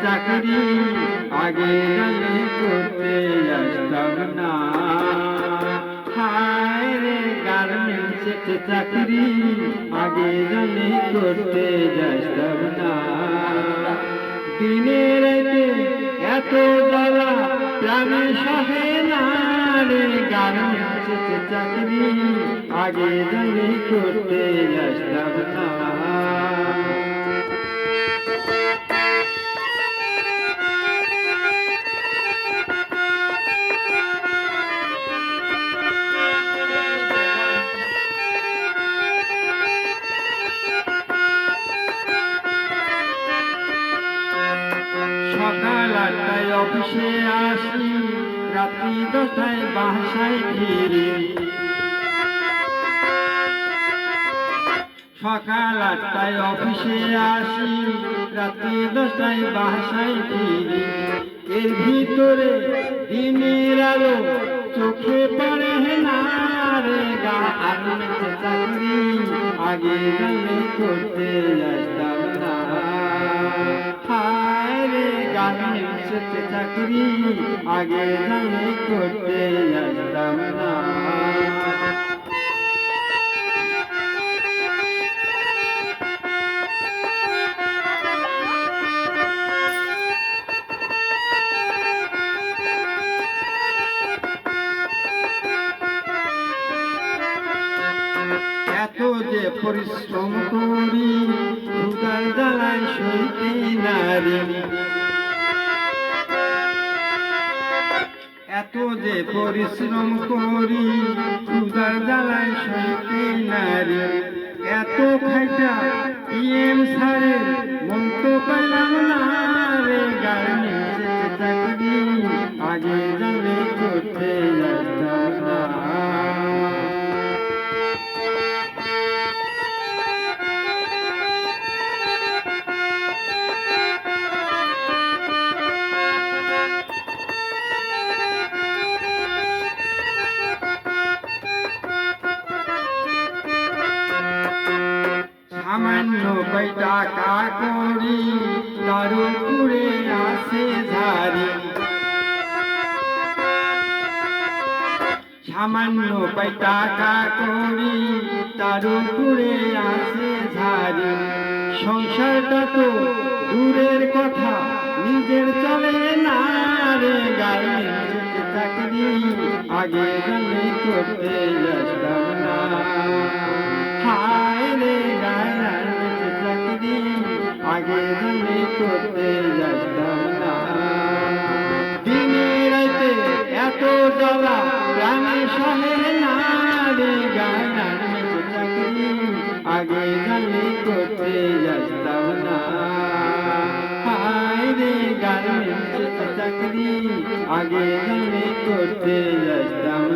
চাকরি আগে জানলে করতে আসতাম না। হায় রে গার্মেন্টসে চাকরি আগে জানলে করতে আসতাম না। দিনে রাতে এত জ্বালা প্রাণে সহে না রে, গার্মেন্টসে চাকরি আগে জানলে করতে আসতাম না। সকাল 8টায় অফিসে আসি, রাত্রি 10টায় বাসায় ফিরি। সকাল 8টায় অফিসে আসি, রাত্রি 10টায় বাসায় ফিরি। এর ভিতরে দিনের আলো চোখে পড়ে না রে, গার্মেন্টসে চাকরি আগে জানলে করতে আসতাম না। হায় রে গার্মেন্টসে চাকরি আগে জানলে করতে আসতাম না। এত যে পরিশ্রম করি ক্ষুধার জ্বালায় সইতে নারি। এত যে পরিশ্রম করি ক্ষুধার জ্বালায় সইতে নারি। এত খাইটা পিএম স্যারের মন তো পেলাম না রে, গার্মেন্টসে চাকরি আগে জানলে করতে আসতাম না। সামান্য কয় টাকা করি তার উপরে আসে ঝাড়ি। সামান্য কয় টাকা করি তার উপরে আসে ঝাড়ি। সংসারটা তো দূরের কথা নিজের চলে না রে, গার্মেন্টসে চাকরি আগে জানলে করতে আসতাম না। হায় রে গার্মেন্টসে চাকরি আগে জানলে করতে আসতাম না। দিনে রাতে এত জ্বালা প্রাণে সহে না রে, গার্মেন্টসে চাকরি আগে জানলে করতে আসতাম না। হায় রে গার্মেন্টসে চাকরি আগে জানলে করতে আসতাম